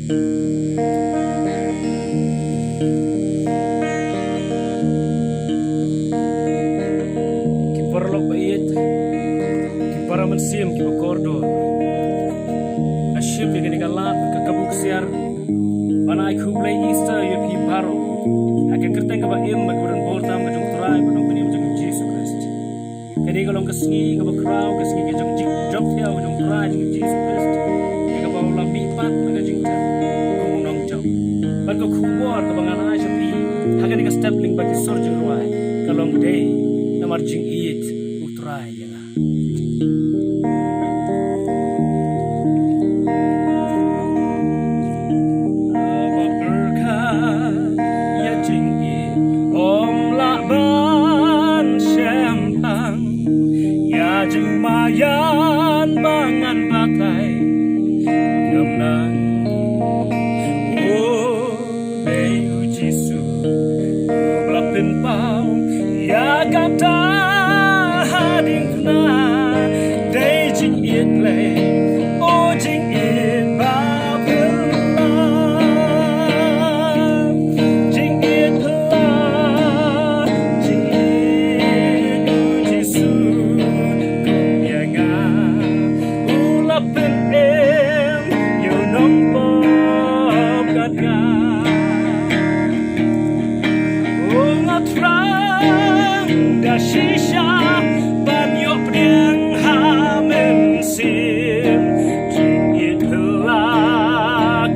Kiparlok bait, kiparaman sim kipakordo. Asyip yang galat kakabuk siar, panai kublai Easter ya piparo. Akan kerteng kaba im magurang bortam kajong turai padong pinim jong Yesus Christ. Kani kalong kasngi kaba kraw kasngi kajong jok tiaw kajong turai jong Yesus Christ. Ya kaba ulang bipat kajong ta kung nong jok. Ban ko kubor kaba nganai sapi. Hagan ka stepling bagi sorjong ruai kalong day na marjing iit utrai ya. Mayan bangan batai ngamnang oh Deus Jesus blapin pau ya kata hading na day jing it play oh jing it babel jing it jing it Jesus Shisha banyo priang hamen sim jing itla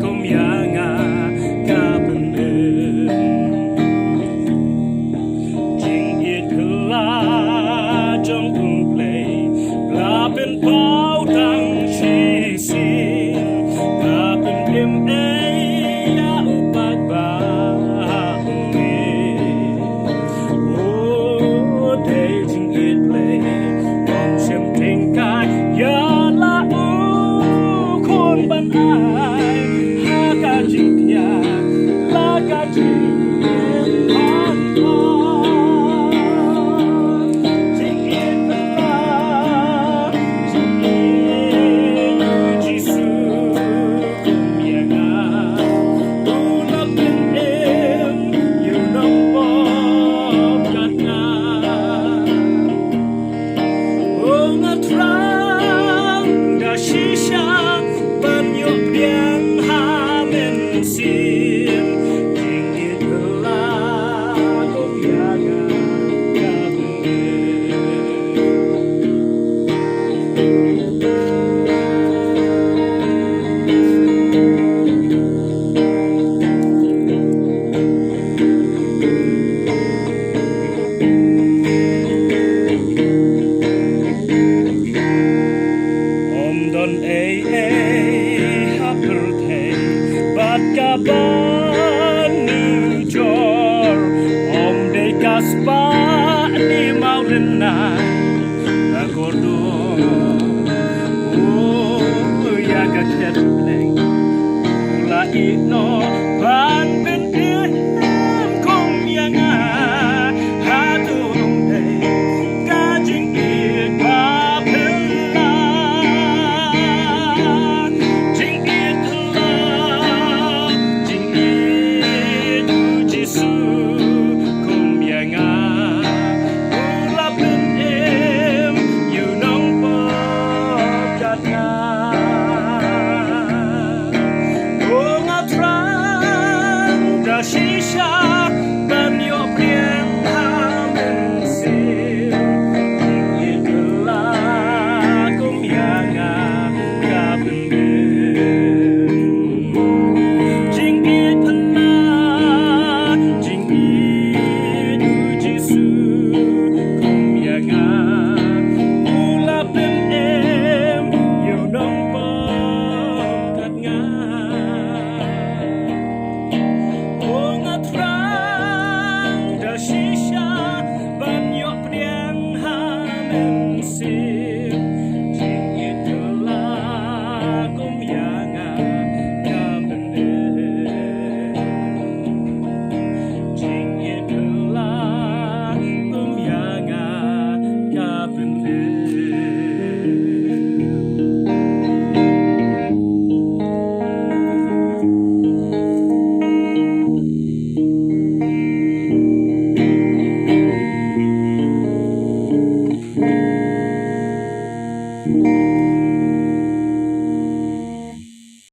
kumyanga kabenem jing itla jong play lapin pau tang shisi kapin ya upat ba Spa ni maulena akordo oh ya gaket leng la ino ban ben kom yang hatum hey kajing it papela jing it Jesus Shisha banyo priang hamen sim itla kumyanga kabendem jing itla jing itu Jesu kumyanga ulapin yo nombok kat nga try Amen.